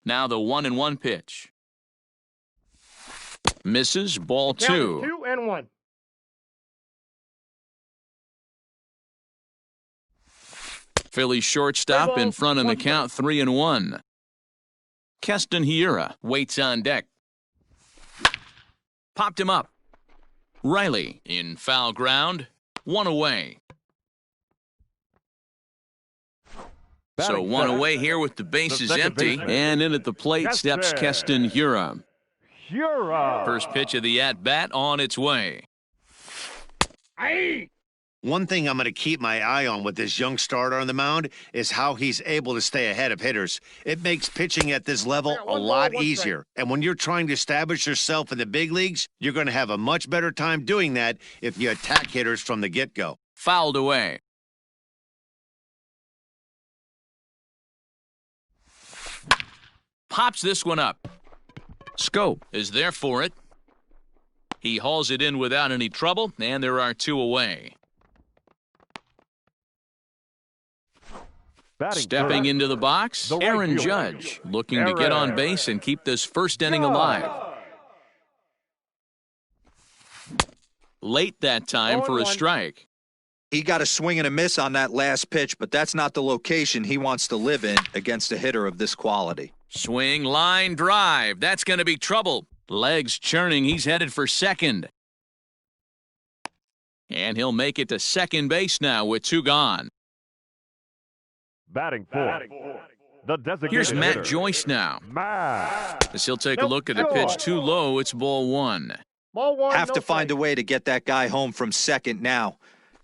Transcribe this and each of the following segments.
Now the 1-1 pitch. Misses, ball Count 2. 2-1. Philly shortstop in front in the 1 count, 3-1. Keston Hiura waits on deck. Popped him up. Riley in foul ground, 1 away. So 1 away here with the bases empty, and in at the plate steps Keston Hiura. First pitch of the at-bat on its way. One thing I'm going to keep my eye on with this young starter on the mound is how he's able to stay ahead of hitters. It makes pitching at this level a lot easier. And when you're trying to establish yourself in the big leagues, you're going to have a much better time doing that if you attack hitters from the get-go. Fouled away. Pops this one up. Scope is there for it. He hauls it in without any trouble, and there are 2 away. Stepping into the box, Aaron Judge, looking to get on base and keep this first inning alive. Late that time for a strike. He got a swing and a miss on that last pitch, but that's not the location he wants to live in against a hitter of this quality. Swing, line, drive. That's going to be trouble. Legs churning. He's headed for second. And he'll make it to second base now with 2 gone. Batting for the designated Here's Matt hitter. Joyce now. As he'll take a Nope, look at a pitch too low. It's ball 1. Ball 1. Have to find a way to get that guy home from second now.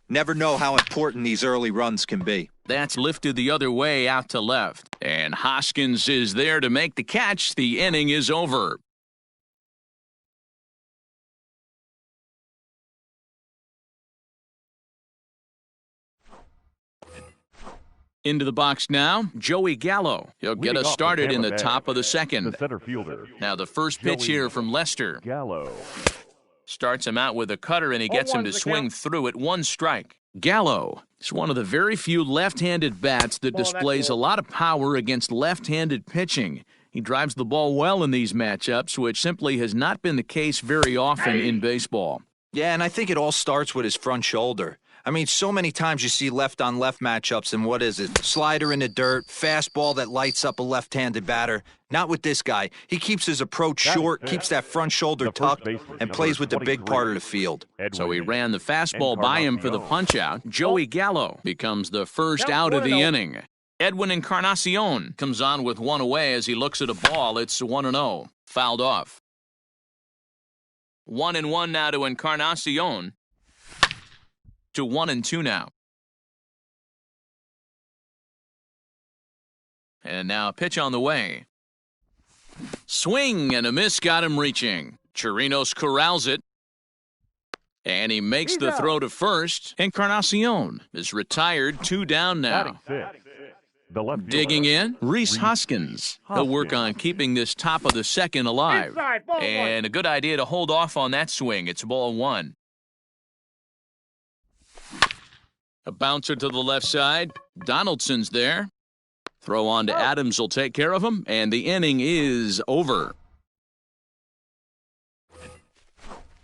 Never know how important these early runs can be. That's lifted the other way out to left. And Hoskins is there to make the catch. The inning is over. Into the box now, Joey Gallo. He'll get us started in the top of the second. The center fielder. Now the first pitch here from Lester. Gallo. Starts him out with a cutter, and he gets him to 0-1 swing through it. 1 strike. Gallo is one of the very few left-handed bats that displays a lot of power against left-handed pitching. He drives the ball well in these matchups, which simply has not been the case very often in baseball. Yeah, and I think it all starts with his front shoulder. I mean, so many times you see left-on-left matchups, and what is it? Slider in the dirt, fastball that lights up a left-handed batter. Not with this guy. He keeps his approach short, keeps that front shoulder tucked, and plays with the big part of the field. So he ran the fastball by him for the punch-out. Joey Gallo becomes the first out of the inning. Edwin Encarnacion comes on with 1 away as he looks at a ball. It's 1-0. Fouled off. 1-1 now to Encarnacion. To 1-2 now. And now a pitch on the way. Swing and a miss got him reaching. Chirinos corrals it. And he makes the throw to first. Encarnacion is retired. 2 down now. The left Digging in, Reese Hoskins. He'll work on keeping this top of the second alive. Inside, ball 1. And a good idea to hold off on that swing. It's ball 1. A bouncer to the left side. Donaldson's there. Throw on to Adams will take care of him, and the inning is over.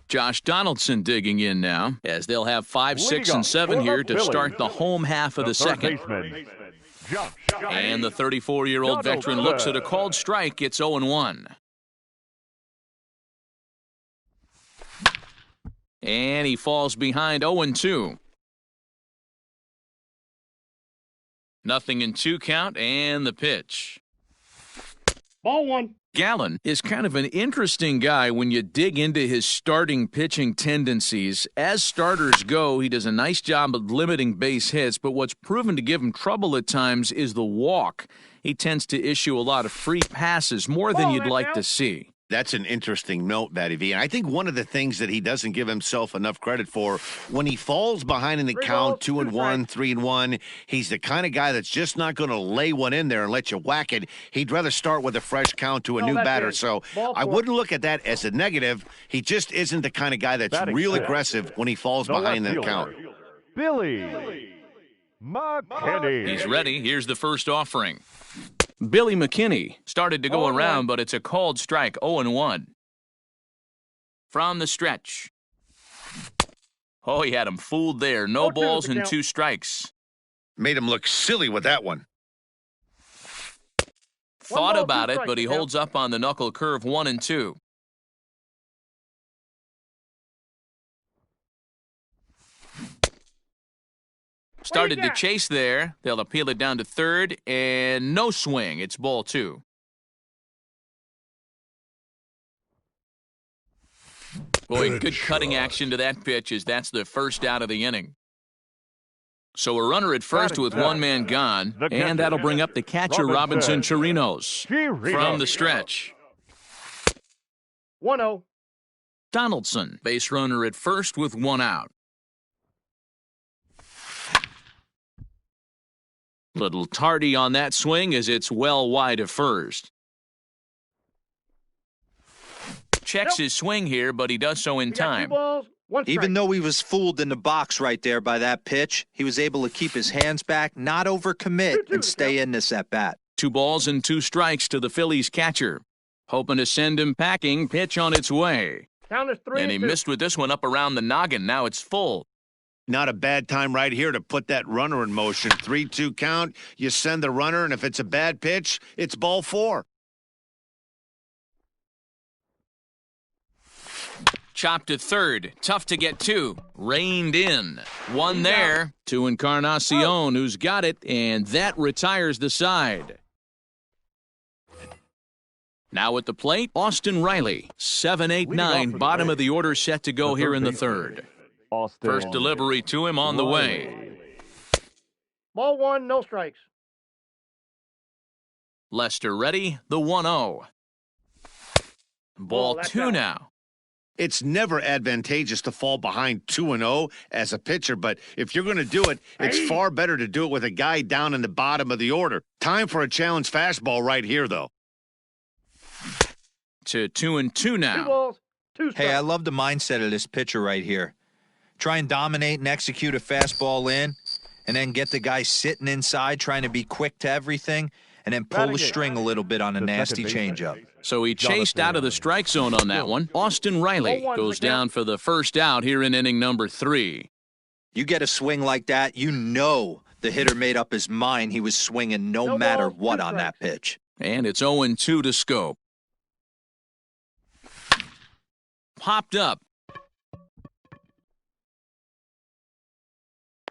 Josh Donaldson digging in now, as they'll have 5, 6, and 7 here to start the home half of the second. And the 34-year-old veteran looks at a called strike. It's 0-1. And he falls behind 0-2. Nothing in 2 count, and the pitch. Ball 1. Gallen is kind of an interesting guy when you dig into his starting pitching tendencies. As starters go, he does a nice job of limiting base hits, but what's proven to give him trouble at times is the walk. He tends to issue a lot of free passes, more than you'd like to see. That's an interesting note, Matty V. And I think one of the things that he doesn't give himself enough credit for, when he falls behind in the count, 2-1, 3-1, he's the kind of guy that's just not going to lay one in there and let you whack it. He'd rather start with a fresh count to a new batter. So I wouldn't look at that as a negative. He just isn't the kind of guy that's real aggressive when he falls behind in the count. Billy McKinney. He's ready. Here's the first offering. Billy McKinney started to go 0-1. around, but it's a called strike, 0-1. From the stretch. Oh, he had him fooled there. No 0-2 balls the and count. 2 strikes. Made him look silly with that one. Thought ball, about 2 it, but he strikes, holds up on the knuckle curve 1-2. Started to got? chase there. They'll appeal it down to third, and no swing. It's ball 2. Boy, good cutting action to that pitch as that's the first out of the inning. So a runner at first with one man gone, and that'll bring up the catcher, Robinson Chirinos. From the stretch. 1-0. Donaldson, base runner at first with 1 out. Little tardy on that swing as it's well wide of first. Checks his swing here, but he does so in We got 2 time. balls, 1 strike. Even though he was fooled in the box right there by that pitch, he was able to keep his hands back, not overcommit, 2-2 and stay in this at-bat. 2 balls and 2 strikes to the Phillies catcher. Hoping to send him packing, pitch on its way. Count is 3-2. And he missed with this one up around the noggin. Now it's full. Not a bad time right here to put that runner in motion. 3-2 count. You send the runner, and if it's a bad pitch, it's ball 4. Chopped to third. Tough to get to. Reined in. 1 there. 2 Encarnacion, who's got it, and that retires the side. Now at the plate, Austin Riley. 7-8-9, bottom of the order set to go here in the third. First delivery to him on the way. Ball 1, no strikes. Lester ready, the 1-0. Ball that's 2 out. now. It's never advantageous to fall behind 2-0 as a pitcher, but if you're going to do it, it's far better to do it with a guy down in the bottom of the order. Time for a challenge fastball right here, though. To 2-2 2 now. balls, 2 strikes. Hey, I love the mindset of this pitcher right here. Try and dominate and execute a fastball in, and then get the guy sitting inside trying to be quick to everything, and then pull the string a little bit on a nasty changeup. So he chased out of the strike zone on that one. Austin Riley 0-1 goes the count. down for the first out here in inning number 3. You get a swing like that, you know the hitter made up his mind he was swinging no No matter balls, what 2 on that strikes. pitch. And it's 0-2 to Scope. Popped up.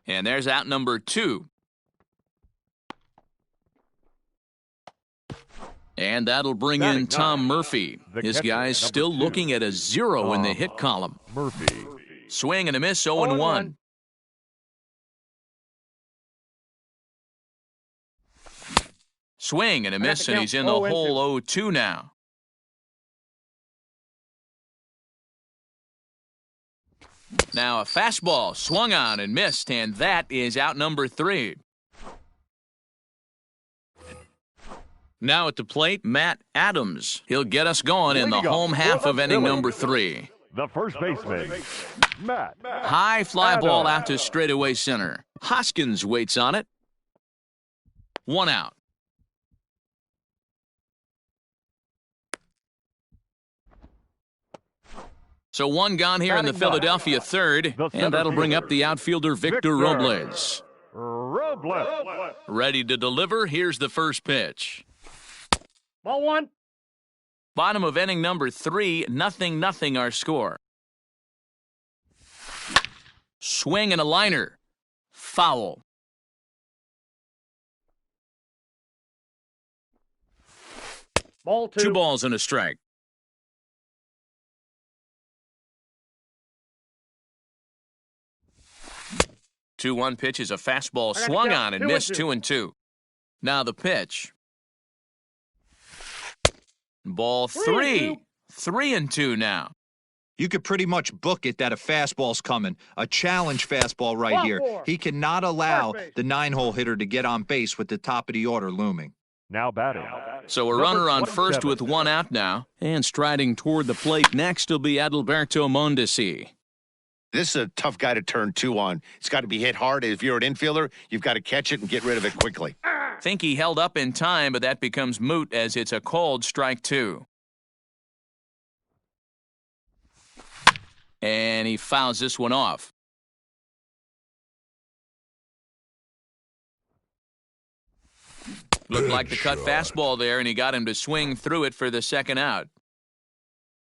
And there's out number 2. And that'll bring in Tom Murphy. His guy's still looking at a 0 in the hit column. Murphy. Swing and a miss, 0-1. Swing and a miss, and he's in the hole 0-2 now. Now a fastball swung on and missed, and that is out number 3. Now at the plate, Matt Adams. He'll get us going in the home half of inning number 3. The first baseman, Matt. High fly ball out to straightaway center. Hoskins waits on it. 1 out. So 1 gone here in the Philadelphia third, and that'll bring up the outfielder Victor Robles. Robles. Ready to deliver, here's the first pitch. Ball 1. Bottom of inning number 3, 0-0 our score. Swing and a liner. Foul. Ball 2. 2 balls and a strike. 2-1 pitch is a fastball swung on and missed 2-2. Now the pitch. Ball 3. 3-2 now. You could pretty much book it that a fastball's coming. A challenge fastball right Ball here. 4. He cannot allow First base. the 9-hole hitter to get on base with the top of the order looming. Now batting. So a runner on first with 1 out now. And striding toward the plate next will be Adalberto Mondesi. This is a tough guy to turn 2 on. It's got to be hit hard. If you're an infielder, you've got to catch it and get rid of it quickly. Think he held up in time, but that becomes moot as it's a called strike 2. And he fouls this one off. Looked like the cut fastball there, and he got him to swing through it for the second out.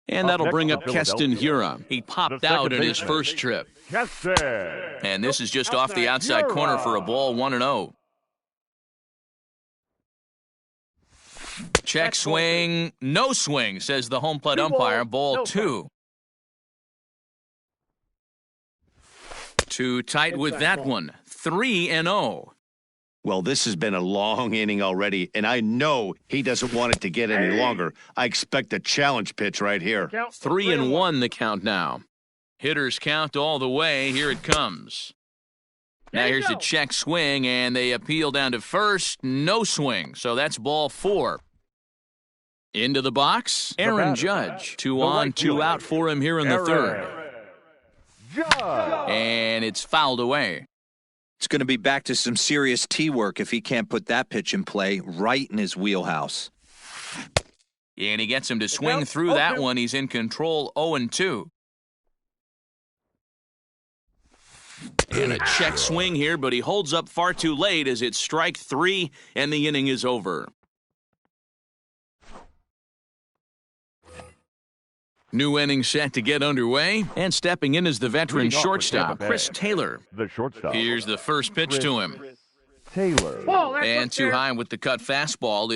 And that'll bring up Keston Hura. He popped out in his first trip. And this is just off the outside corner for a ball, 1-0. Check swing, no swing, says the home plate umpire. Ball 2. Too tight with that one. 3-0. Well, this has been a long inning already, and I know he doesn't want it to get any longer. I expect a challenge pitch right here. 3-1 the count now. Hitters count all the way. Here it comes. Now here's a check swing, and they appeal down to first. No swing, so that's ball 4. Into the box, Aaron Judge. 2 on, 2 out for him here in the third. And it's fouled away. It's going to be back to some serious tee work if he can't put that pitch in play right in his wheelhouse. And he gets him to swing through that one. He's in control, 0-2. And a check swing here, but he holds up far too late as it's strike 3, and the inning is over. New inning set to get underway, and stepping in is the veteran shortstop, Chris Taylor. The shortstop. Here's the first pitch to him. Taylor. And too high with the cut fastball.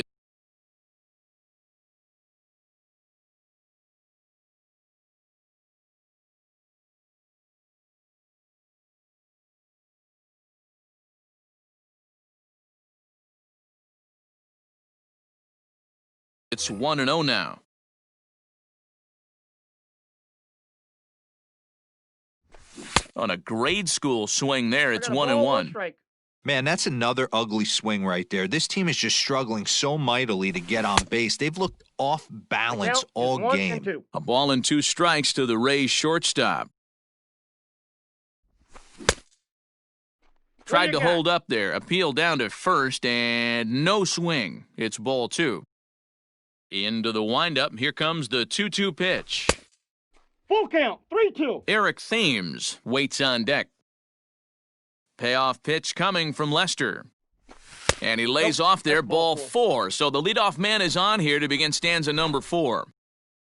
It's 1-0 now. On a grade school swing there, it's 1-1. Man, that's another ugly swing right there. This team is just struggling so mightily to get on base. They've looked off balance all game. A ball and 2 strikes to the Rays shortstop. Tried to hold up there. Appeal down to first, and no swing. It's ball 2. Into the windup. Here comes the 2-2 pitch. Full count, 3-2. Eric Thames waits on deck. Payoff pitch coming from Lester. And he lays off there, ball 4. So the leadoff man is on here to begin stanza number 4.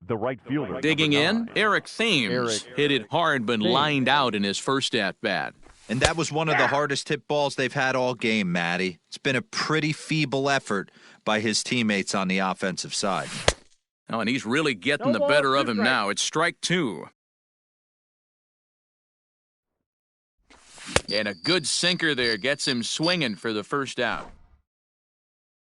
The right fielder. Digging in, Eric Thames hit it hard but lined out in his first at-bat. And that was one of the hardest hit balls they've had all game, Matty. It's been a pretty feeble effort by his teammates on the offensive side. Oh, and he's really getting the better of him now. It's strike 2. And a good sinker there gets him swinging for the first out.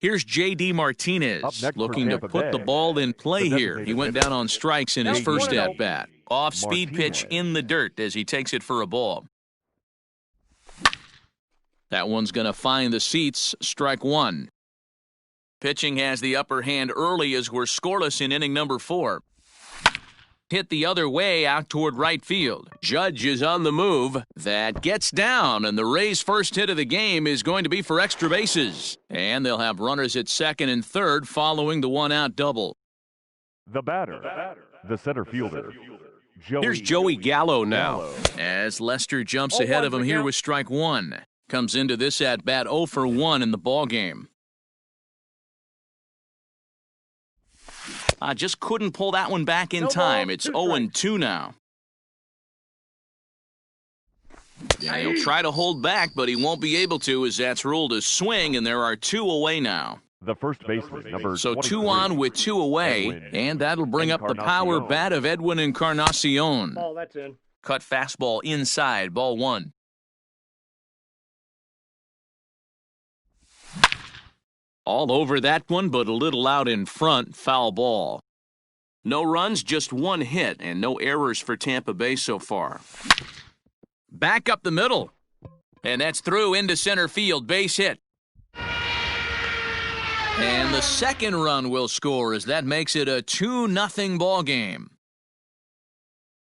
Here's J.D. Martinez looking to put the ball in play here. He went down on strikes in his first at-bat. Off-speed pitch in the dirt as he takes it for a ball. That one's going to find the seats. Strike 1. Pitching has the upper hand early as we're scoreless in inning number 4. Hit the other way out toward right field. Judge is on the move. That gets down, and the Rays' first hit of the game is going to be for extra bases. And they'll have runners at second and third following the one-out double. The batter. The center fielder. Here's Joey Gallo now. As Lester jumps ahead of him here with strike 1. Comes into this at-bat 0 for 1 in the ballgame. Just couldn't pull that one back in time. It's 0-2 now. Yeah, he'll try to hold back, but he won't be able to as that's ruled a swing, and there are 2 away now. The first baseman, number So 2 on with 2 away, and that'll bring up the power bat of Edwin Encarnacion. Ball, that's in. Cut fastball inside, ball 1. All over that one, but a little out in front, foul ball. No runs, just 1 hit, and no errors for Tampa Bay so far. Back up the middle, and that's through into center field, base hit. And the second run will score as that makes it a 2-0 ball game.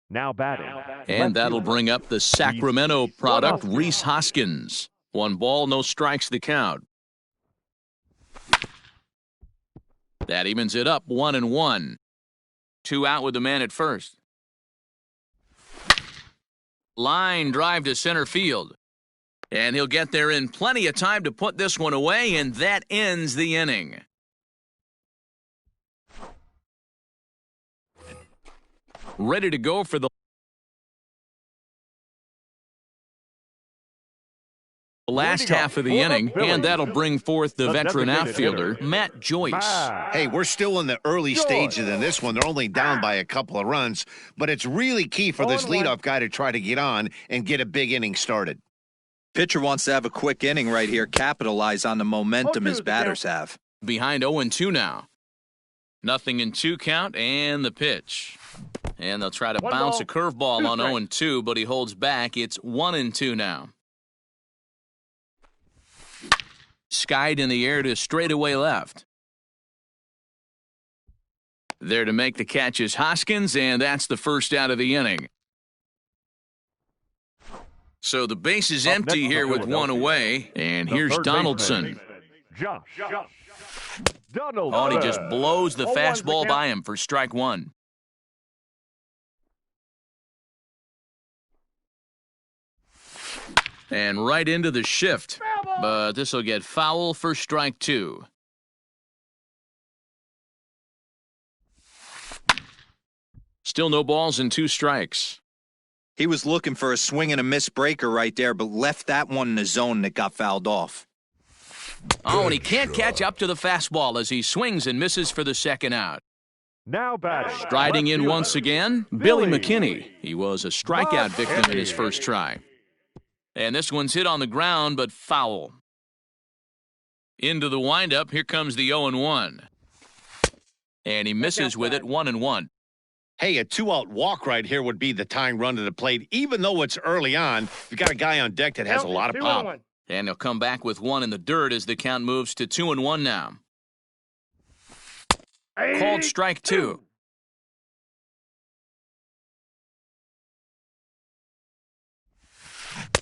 now batting. And that'll bring up the Sacramento product, Rhys Hoskins. 1 ball, no strikes the count. That evens it up 1-1. 2 out with the man at first. Line drive to center field. And he'll get there in plenty of time to put this one away, and that ends the inning. Ready to go for the last half of the inning, and that'll bring forth the veteran outfielder, Matt Joyce. Hey, we're still in the early stages in this one. They're only down by a couple of runs, but it's really key for this leadoff guy to try to get on and get a big inning started. Pitcher wants to have a quick inning right here, capitalize on the momentum his batters have. Behind 0-2 now. 0-2 count, and the pitch. And they'll try to bounce a curveball on 0-2, but he holds back. It's 1-2 now. Skied in the air to straightaway left. There to make the catch is Hoskins, and that's the first out of the inning. So the base is empty here with one away, and here's Donaldson. Oh, and he just blows the fastball by him for strike one. And right into the shift, but this will get foul for strike two. Still no balls and 2 strikes. He was looking for a swing and a miss breaker right there, but left that one in the zone that got fouled off. Oh, and he can't catch up to the fastball as he swings and misses for the second out. Now batting. Striding in once again, Billy McKinney. He was a strikeout victim in his first try. And this one's hit on the ground, but foul. Into the windup, here comes the 0-1. And he misses with it, 1-1. Hey, a 2-out walk right here would be the tying run to the plate. Even though it's early on, you've got a guy on deck that has a lot of pop. And he'll come back with 1 in the dirt as the count moves to 2-1 now. Called strike 2.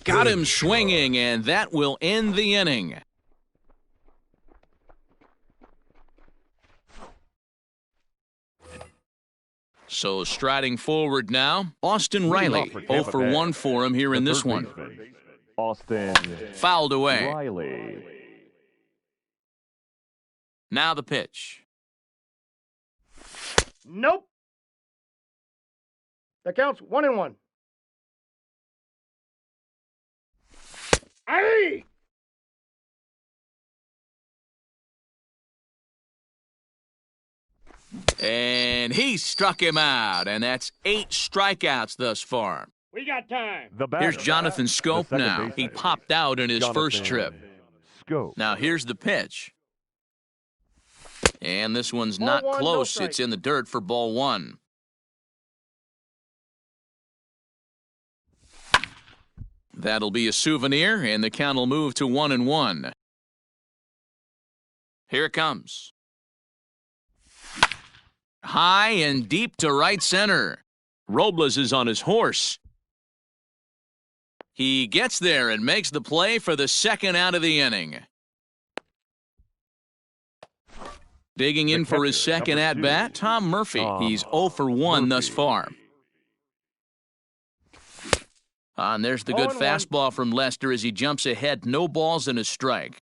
Got him swinging, and that will end the inning. So striding forward now, Austin Riley. 0 for 1 for him here in this one. Austin Fouled away. Riley. Now the pitch. Nope. That counts 1-1. Hey! And he struck him out, and that's 8 strikeouts thus far. We got time. Here's Jonathan Scope now. He popped out in his first trip. Now here's the pitch. And this one's not close. It's in the dirt for ball 1. That'll be a souvenir, and the count will move to 1-1. Here it comes. High and deep to right center. Robles is on his horse. He gets there and makes the play for the second out of the inning. Digging in for his second at-bat, Tom Murphy. He's 0 for 1 thus far. And there's the good fastball from Lester as he jumps ahead. No balls and a strike.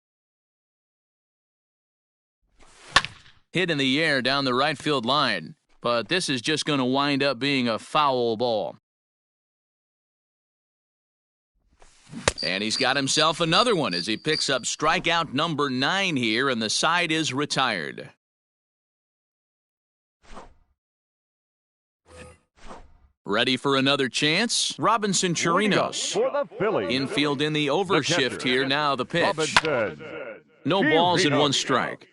Hit in the air down the right field line. But this is just going to wind up being a foul ball. And he's got himself another one as he picks up strikeout number 9 here, and the side is retired. Ready for another chance? Robinson Chirinos. Infield in the overshift here. Now the pitch. No balls and 1 strike.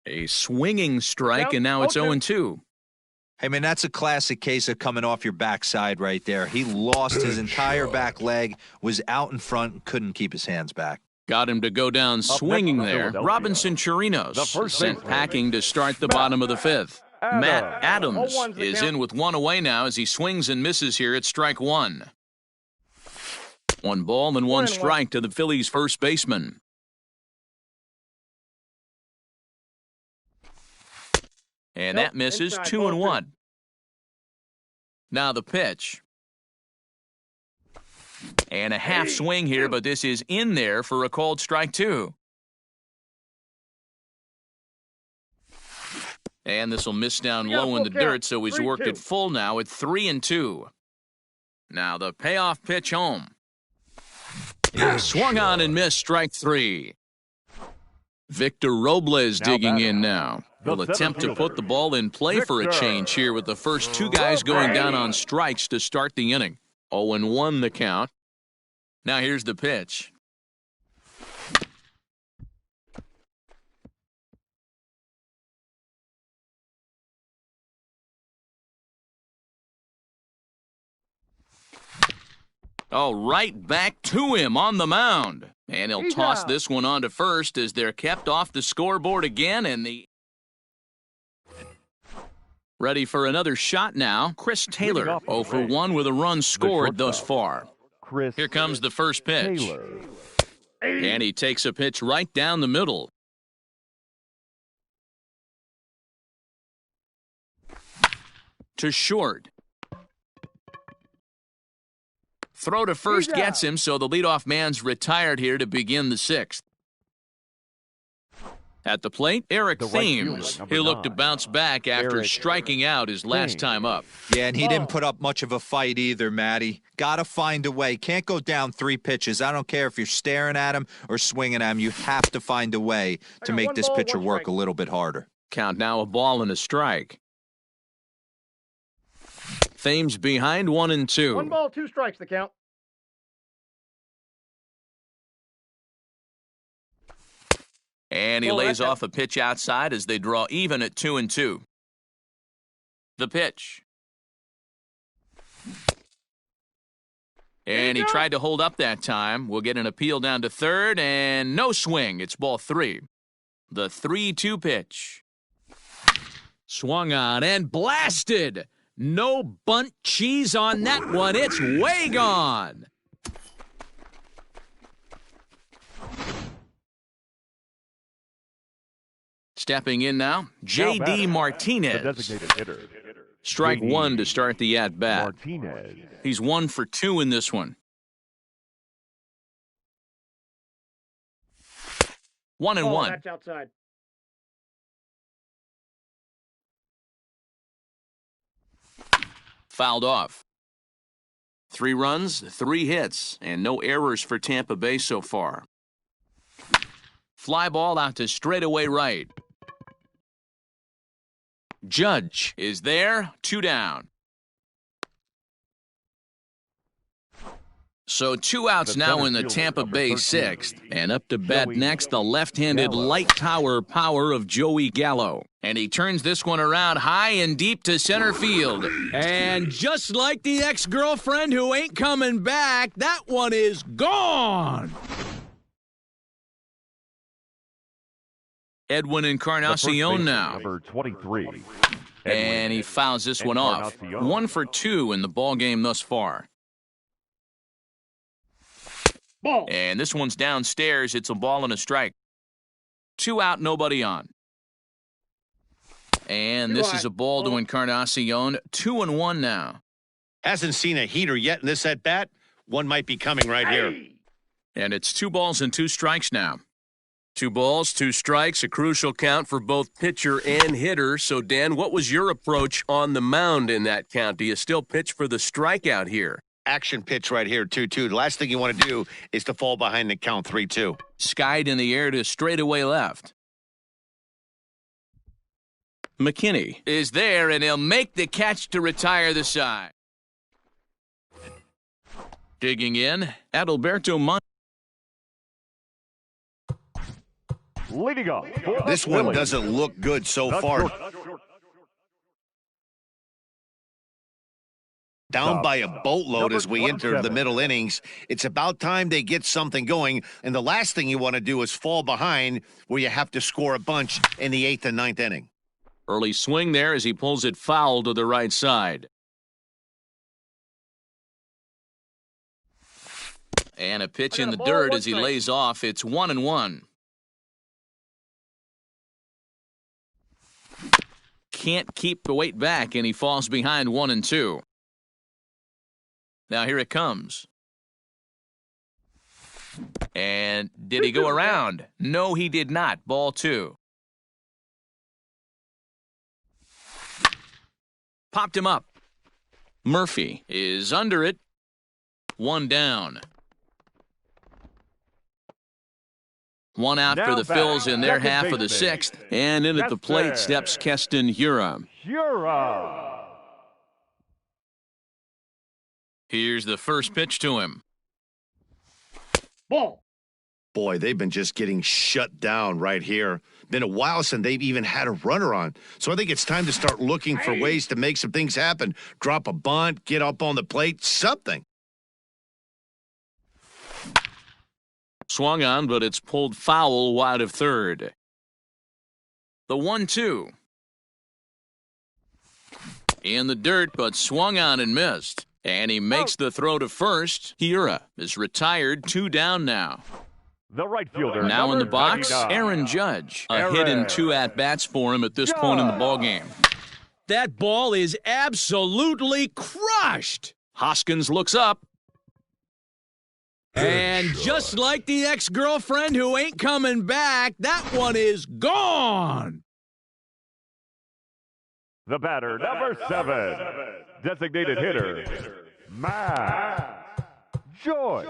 A swinging strike, and now it's 0-2. Hey, man, that's a classic case of coming off your backside right there. He lost his entire back leg, was out in front, and couldn't keep his hands back. Got him to go down swinging there. Robinson Chirinos sent packing to start the bottom of the 5th. Matt Adams is in with 1 away now as he swings and misses here at strike 1. 1 ball and 1 1-1. strike to the Phillies' first baseman. And Nope, that misses. inside, 2 ball and 2. 1. Now the pitch. And a half swing here, but this is in there for a called strike 2. And this will miss down We got a low in full the count. dirt, so he's 3-2. worked it full now at 3 and 2. Now the payoff pitch home. He swung on and missed, strike 3. Victor Robles digging in now. He'll attempt to put the ball in play for a change here with the first 2 guys going down on strikes to start the inning. 0-1 the count. Now here's the pitch. Oh, right back to him on the mound. And he'll He's toss out. this one on to first as they're kept off the scoreboard again. And ready for another shot now. Chris Taylor, 0 for 1 with a run scored thus far. Here comes the first pitch. Taylor. And he takes a pitch right down the middle. To short. Throw to first He's gets out. him, so the leadoff man's retired here to begin the 6th. At the plate, Eric The right Thames. fielder, number He'll look to 9. bounce back after Eric striking out his last Thames. time up. Yeah, and he didn't put up much of a fight either, Matty. Gotta find a way. Can't go down 3 pitches. I don't care if you're staring at him or swinging at him. You have to find a way to got make 1 this ball, pitcher 1 work strike. a little bit harder. Count now, a ball and a strike. Thames behind 1 and 2. 1 ball, 2 strikes, the count. And he Oh, lays that's off a pitch outside as they draw even at 2 and 2. The pitch. And he go. tried to hold up that time. We'll get an appeal down to third, and no swing. It's ball 3. The 3-2 pitch. Swung on and blasted. No bunt cheese on that one. It's way gone. Stepping in now, J.D. batting, The Martinez. designated hitter. Strike J.D. 1 to start the at-bat. Martinez. He's 1 for 2 in this one. 1 and Oh, 1. that's outside. Fouled off. 3 runs, 3 hits, and no errors for Tampa Bay so far. Fly ball out to straightaway right. Judge is there, 2 down. So 2 outs The now center in the fielder, Tampa number Bay 13, 6th. And up to bat Joey next, the left-handed Gallo. light tower power of Joey Gallo. And he turns this one around high and deep to center field. And just like the ex-girlfriend who ain't coming back, that one is gone. Edwin The first Encarnacion baseman, now. Number 23. And he fouls this one off. Encarnacion. 1 for 2 in the ball game thus far. Ball. And this one's downstairs. It's a ball and a strike. 2 out, nobody on. And this is a ball to Encarnacion. 2 and 1 now. Hasn't seen a heater yet in this at bat. One might be coming right here. And it's 2 balls and 2 strikes now. 2 balls, 2 strikes, a crucial count for both pitcher and hitter. So, Dan, what was your approach on the mound in that count? Do you still pitch for the strikeout here? Action pitch right here, 2-2. The last thing you want to do is to fall behind the count 3-2. Skied in the air to straightaway left. McKinney is there, and he'll make the catch to retire the side. Digging in, Adalberto Montes. Leading off. for This the one Phillies, doesn't look good so the far. short- Down by a boatload Number as we enter the 27. middle innings. It's about time they get something going. And the last thing you want to do is fall behind where you have to score a bunch in the 8th and 9th inning. Early swing there as he pulls it foul to the right side. And a pitch I in got the a ball, dirt one as he strike. lays off. It's 1-1. Can't keep the weight back, and he falls behind 1-2. Now here it comes. And did he go around? No, he did not. Ball 2. Popped him up. Murphy is under it. 1 down. 1 out for the Phils in their half of the 6th. And in at the plate steps Keston Hura. Here's the first pitch to him. Ball. Boy, they've been just getting shut down right here. Been a while since they've even had a runner on. So I think it's time to start looking for ways to make some things happen. Drop a bunt, get up on the plate, something. Swung on, but it's pulled foul wide of third. The 1-2. In the dirt, but swung on and missed. And he makes the throw to first. Hura is retired, 2 down now. The right fielder. Now in the box, 99. Aaron Judge. A hit and 2 at-bats for him at this point in the ballgame. That ball is absolutely crushed. Hoskins looks up. And just like the ex-girlfriend who ain't coming back, that one is gone. The batter, number 7. Designated hitter, Matt Joy.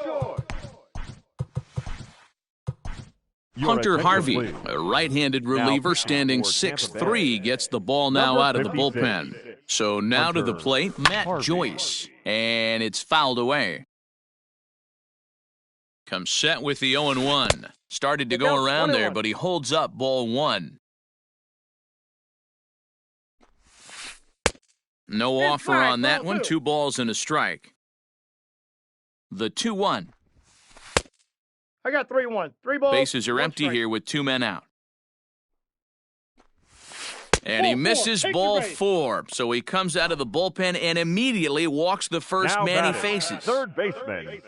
Hunter Harvey, a right-handed reliever standing 6'3", gets the ball now out of the bullpen. So now to the plate, Matt Joyce. And it's fouled away. Comes set with the 0-1. Started to go around there, but he holds up ball 1. No offer on that one. 2 balls and a strike. The 2-1. I got 3-1. 3 balls. Bases are 1 empty strike. here with 2 men out. And he misses ball 4. So he comes out of the bullpen and immediately walks the first man he faces. Third baseman.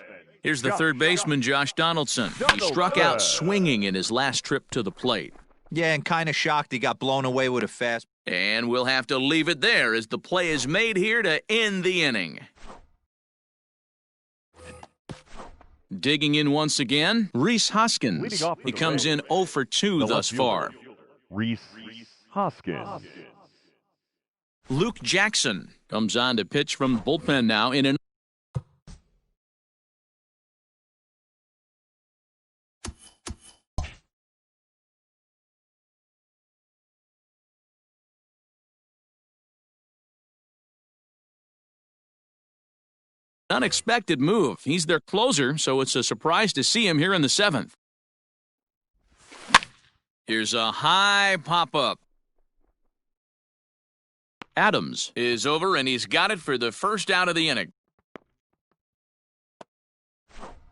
Here's the third baseman, Josh Donaldson. He struck out swinging in his last trip to the plate. Yeah, and kind of shocked he got blown away with a fast. And we'll have to leave it there as the play is made here to end the inning. Digging in once again, Rhys Hoskins. He comes in 0 for 2 thus far. Rhys Hoskins. Luke Jackson comes on to pitch from the bullpen now in an unexpected move. He's their closer, so it's a surprise to see him here in the 7th. Here's a high pop-up. Adams is over, and he's got it for the first out of the inning.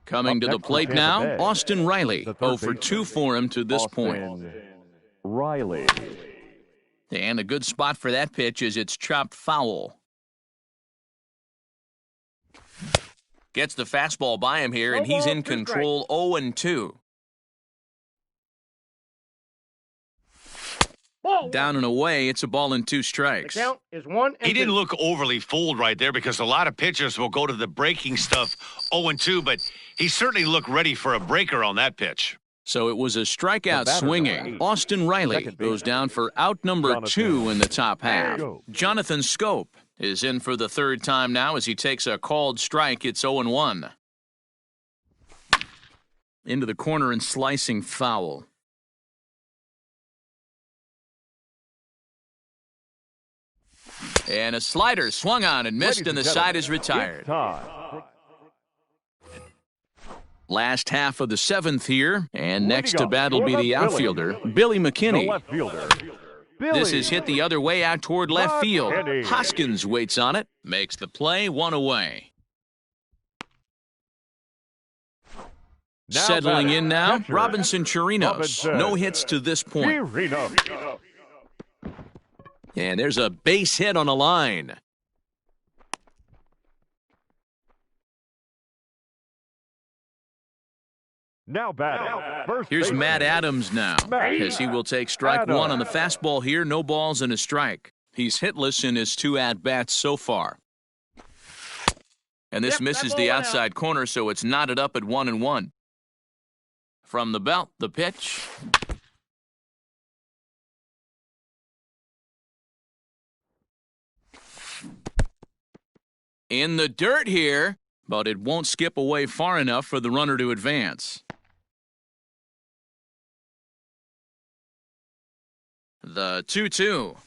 Coming to the plate now, Austin Riley. 0 for 2 for him to this point. Riley. And a good spot for that pitch is it's chopped foul. Gets the fastball by him here, and he's in control 0-2. Down and away, it's a ball and 2 strikes. The count is 1 and He didn't 2. look overly fooled right there because a lot of pitchers will go to the breaking stuff 0-2, but he certainly looked ready for a breaker on that pitch. So it was a strikeout swinging. Austin Riley goes down for out number 2 in the top half. Jonathan Scope is in for the 3rd time now as he takes a called strike. It's 0-1. Into the corner and slicing foul. And a slider swung on and missed, and the side is retired. Last half of the 7th here, and next to bat will be the outfielder, Billy McKinney. This is hit the other way out toward left field. Hoskins waits on it, makes the play, 1 away. Settling in now, Robinson Chirinos. No hits to this point. And there's a base hit on a line. Now batting. First Here's baseman, Matt Adams now, as he will take strike one on the fastball here. No balls and a strike. He's hitless in his 2 at-bats so far. And this misses the outside corner, so it's knotted up at 1-1. From the belt, the pitch. In the dirt here, but it won't skip away far enough for the runner to advance. The 2-2.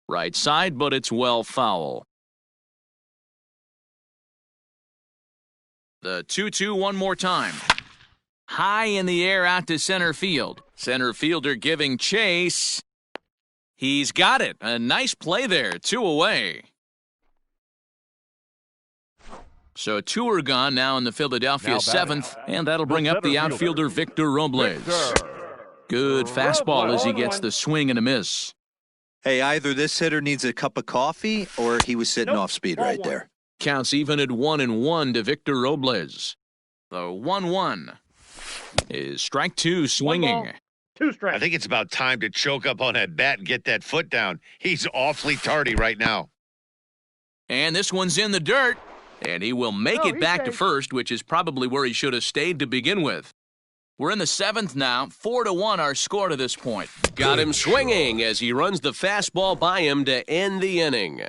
Right side, but it's well foul. The 2-2 one more time. High in the air out to center field. Center fielder giving chase. He's got it. A nice play there. 2 away. So 2 are gone now in the Philadelphia 7th, and that'll bring up the outfielder Victor Robles. Good fastball as he gets the swing and a miss. Hey, either this hitter needs a cup of coffee or he was sitting off speed right there. Counts even at 1-1 to Victor Robles. The 1-1 is strike 2 swinging. 2 strikes. I think it's about time to choke up on that bat and get that foot down. He's awfully tardy right now. And this one's in the dirt, and he will make it back to first, which is probably where he should have stayed to begin with. We're in the 7th now. 4-1 our score to this point. Got him swinging as he runs the fastball by him to end the inning.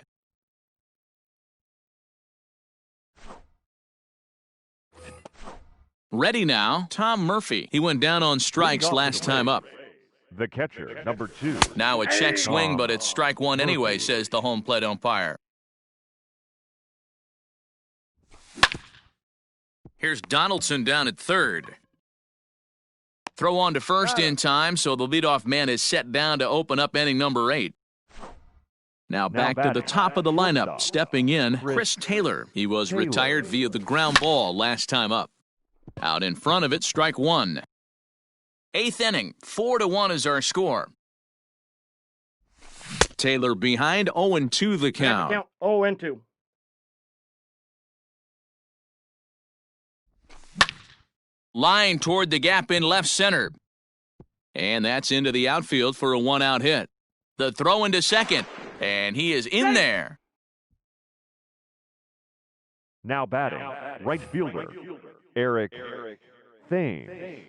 Ready now, Tom Murphy. He went down on strikes last time up. The catcher, number 2. Now a check swing, but it's strike 1 anyway, says the home plate umpire. Here's Donaldson down at third. Throw on to first in time, so the leadoff man is set down to open up inning number 8. Now back to the top of the lineup, stepping in, Chris Taylor. He was retired via the ground ball last time up. Out in front of it, strike 1. 8th inning, 4-1 is our score. Taylor behind, 0-2 the count. 0-2. Line toward the gap in left center. And that's into the outfield for a 1-out hit. The throw into second, and he is in there. Now batting, right fielder, Eric Thames.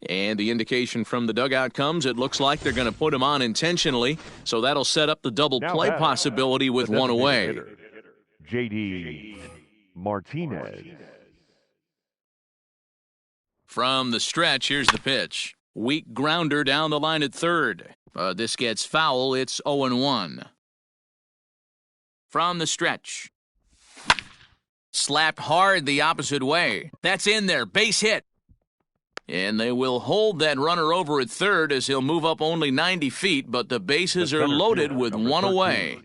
And the indication from the dugout comes, it looks like they're going to put him on intentionally, so that'll set up the double play possibility with 1 away. J.D. Martinez. From the stretch, here's the pitch. Weak grounder down the line at third. This gets foul, it's 0-1. From the stretch. Slapped hard the opposite way. That's in there, base hit. And they will hold that runner over at third as he'll move up only 90 feet, but the bases are loaded with 1 away.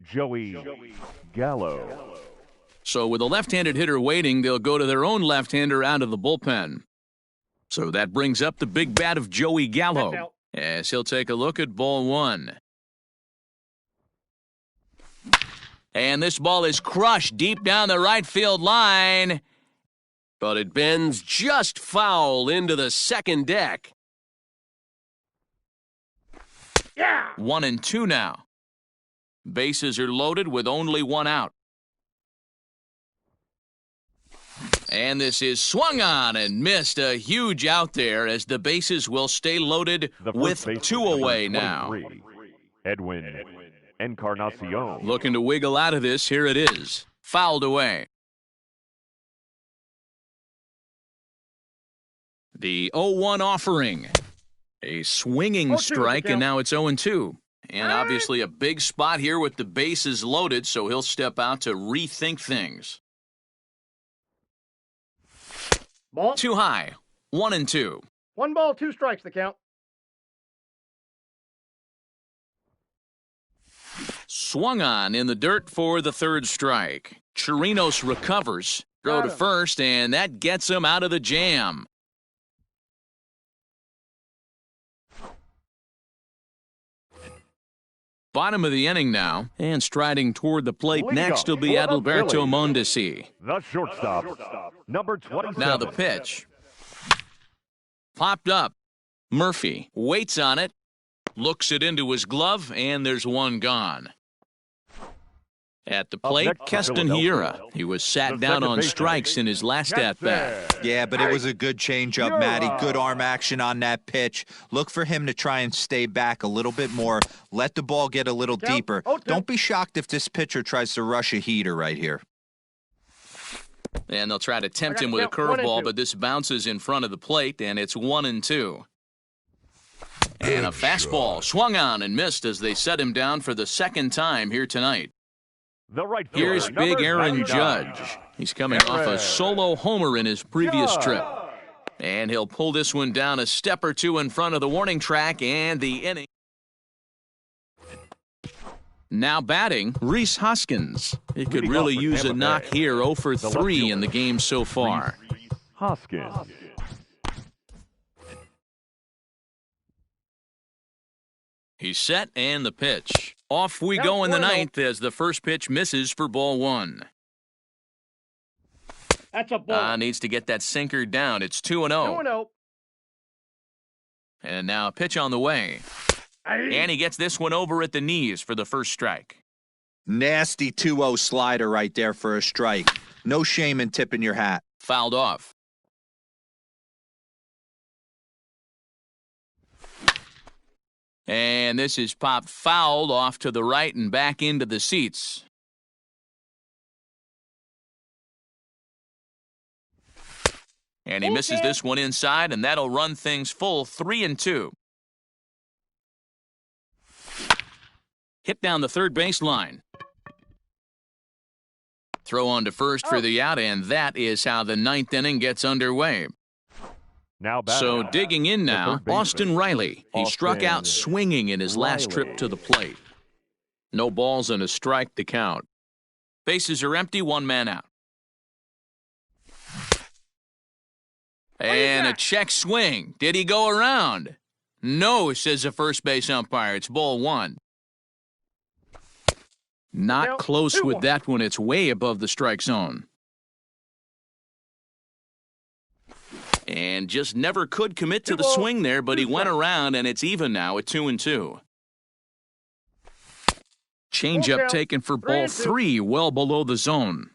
Joey Gallo. So with a left-handed hitter waiting, they'll go to their own left-hander out of the bullpen. So that brings up the big bat of Joey Gallo as he'll take a look at ball 1. And this ball is crushed deep down the right field line, but it bends just foul into the second deck. 1-2 now. Bases are loaded with only 1 out. And this is swung on and missed. A huge out there as the bases will stay loaded with 2 away now. Edwin Encarnacion. Looking to wiggle out of this. Here it is. Fouled away. The 0-1 offering. A swinging strike, and now it's 0-2. And obviously a big spot here with the bases loaded, so he'll step out to rethink things. Ball. Too high. 1-2. 1 ball, 2 strikes the count. Swung on in the dirt for the 3rd strike. Chirinos recovers. Throw to first, and that gets him out of the jam. Bottom of the inning now, and striding toward the plate Lead next will be off for the Adalberto Phillies. Mondesi. The shortstop, number 27. Now the pitch. Popped up. Murphy waits on it, looks it into his glove, and there's one gone. At the plate, next for Keston Philadelphia, Hiura. He was sat the down second on baseman, strikes in his last at-bat. Yeah, but it was a good changeup, Matty. Good arm action on that pitch. Look for him to try and stay back a little bit more. Let the ball get a little deeper. Don't be shocked if this pitcher tries to rush a heater right here. And they'll try to tempt him with a curveball, but this bounces in front of the plate, and it's 1-2. And a fastball swung on and missed as they set him down for the second time here tonight. The right fielder, Here's big number Aaron 99. Judge. He's coming off a solo homer in his previous trip. And he'll pull this one down a step or two in front of the warning track, and the inning. Now batting, Rhys Hoskins. He could Leading really off for use a Tampa knock Bay, here, 0 for the left 3 in the fielder, game so far. Hoskins. He's set, and the pitch. Off we go in the ninth as the first pitch misses for ball 1. That's a ball. Needs to get that sinker down. It's 2-0. 2-0. And now a pitch on the way. And he gets this one over at the knees for the first strike. Nasty 2-0 slider right there for a strike. No shame in tipping your hat. Fouled off. And this is popped fouled off to the right and back into the seats. And he misses this one inside, and that'll run things full 3-2. Hit down the third base line. Throw on to first for the out, and that is how the ninth inning gets underway. Now batting, So digging in the now, third baseman, Austin Riley. He struck out swinging in his last trip to the plate. No balls and a strike to count. Bases are empty, one man out. And a check swing. Did he go around? No, says the first base umpire. It's ball 1. Not close with that one. It's way above the strike zone. And just never could commit to the swing there, but he went around, and it's even now at 2-2. Changeup taken for ball 3, well below the zone.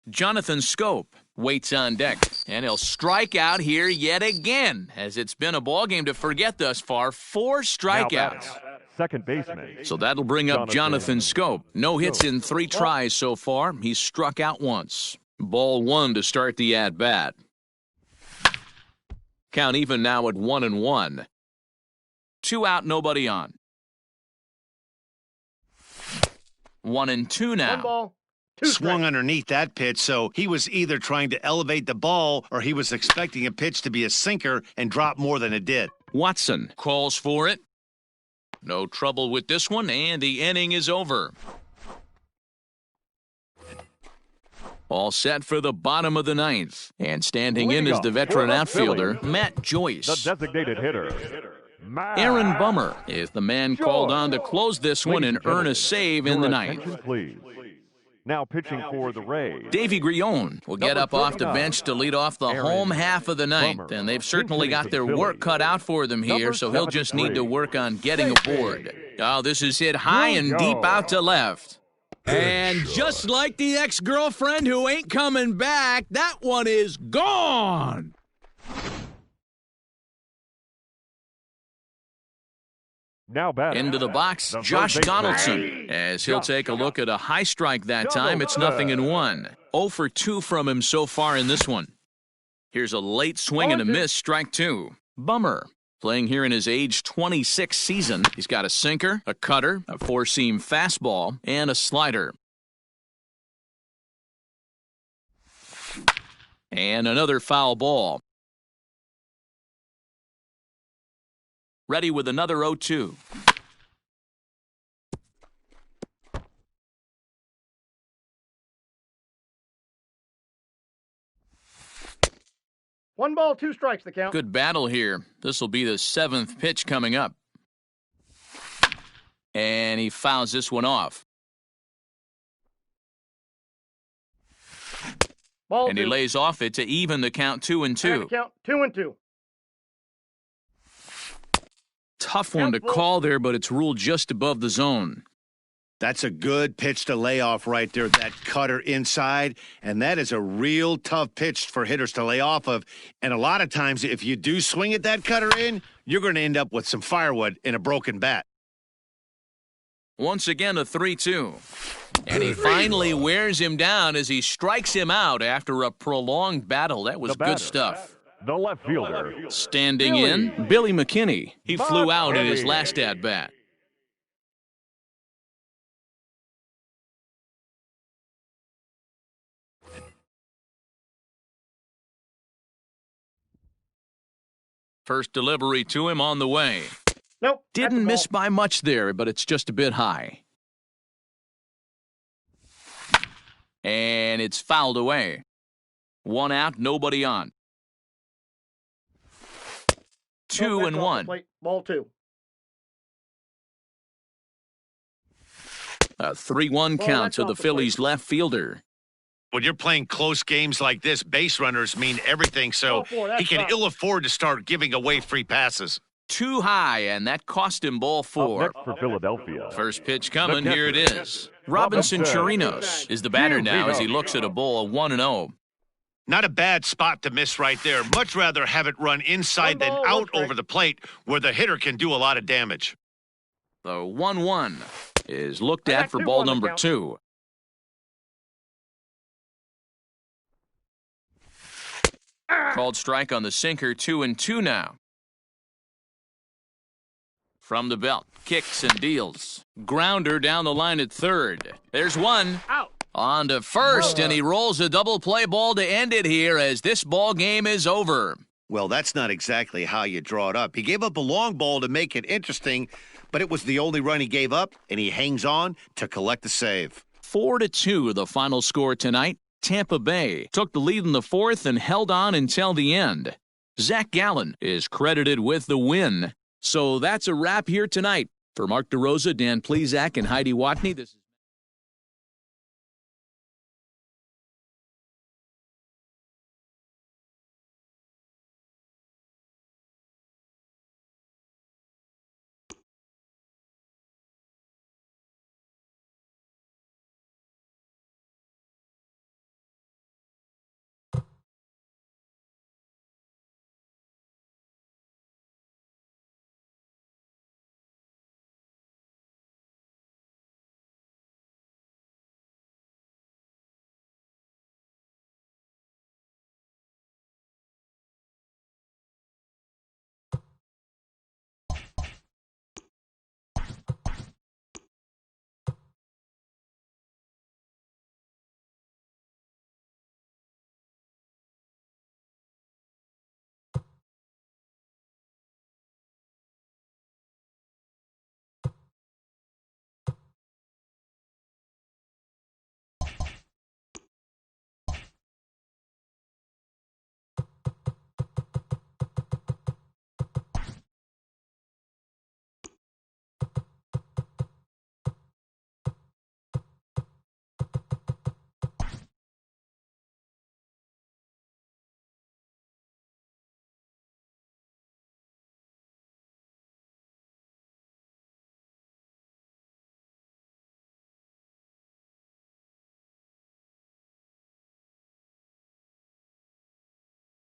Jonathan Scope waits on deck, and he'll strike out here yet again, as it's been a ball game to forget thus far. 4 strikeouts. Second baseman. So that'll bring up Jonathan Scope. No hits in 3 tries so far. He's struck out once. Ball 1 to start the at-bat. Count even now at 1-1. 2 out, nobody on. 1-2 now. 1 ball. 2 Swung strikes. underneath that pitch, so he was either trying to elevate the ball or he was expecting a pitch to be a sinker and drop more than it did. Watson calls for it. No trouble with this one, and the inning is over. All set for the bottom of the ninth. And standing in is the veteran outfielder, Matt The Joyce. designated hitter, Matt Aaron Bummer is the man called on to close this one and earn a save in the ninth. Attention, please. Now pitching for the Rays. Davey Grion will get up off the bench to lead off the home half of the ninth, and they've certainly got their work cut out for them here, so he'll just need to work on getting aboard. Oh, this is hit high and deep out to left. And just like the ex-girlfriend who ain't coming back, that one is gone. Now batting. Into the box, The Josh third baseman. Donaldson, as he'll take a look at a high strike that time. It's 0-1. 0 for 2 from him so far in this one. Here's a late swing and a miss, strike 2. Bummer, playing here in his age 26 season. He's got a sinker, a cutter, a 4-seam fastball, and a slider. And another foul ball. Ready with another 0-2. One ball, 2 strikes, the count. Good battle here. This will be the 7th pitch coming up. And he fouls this one off. Ball And he two. lays off it to even the count 2-2. And the count 2-2. Tough one to call there, but it's ruled just above the zone. That's a good pitch to lay off right there, that cutter inside. And that is a real tough pitch for hitters to lay off of. And a lot of times, if you do swing at that cutter in, you're going to end up with some firewood in a broken bat. Once again, a 3-2. And he finally wears him down as he strikes him out after a prolonged battle. That was good stuff. The left fielder. Standing in, Billy McKinney. He flew out in his last at-bat. First delivery to him on the way. Nope. Didn't miss by much there, but it's just a bit high. And it's fouled away. 1 out, nobody on. 2-1. Ball 2. A 3-1 count to the Phillies left fielder. When you're playing close games like this, base runners mean everything, so he can ill afford to start giving away free passes. Too high, and that cost him ball 4. Up next for Philadelphia. First pitch coming, here it is. Robinson Chirinos is the batter now as he looks at a ball of 1-0. Not a bad spot to miss right there. Much rather have it run inside than out over the plate where the hitter can do a lot of damage. The 1-1 is looked at for ball number 2. Called strike on the sinker, 2-2 now. From the belt, kicks and deals. Grounder down the line at third. There's one. Out. On to first, and he rolls a double play ball to end it here as this ball game is over. Well, that's not exactly how you draw it up. He gave up a long ball to make it interesting, but it was the only run he gave up, and he hangs on to collect the save. 4-2 the final score tonight. Tampa Bay took the lead in the fourth and held on until the end. Zach Gallen is credited with the win. So that's a wrap here tonight. For Mark DeRosa, Dan Plezak, and Heidi Watney, this is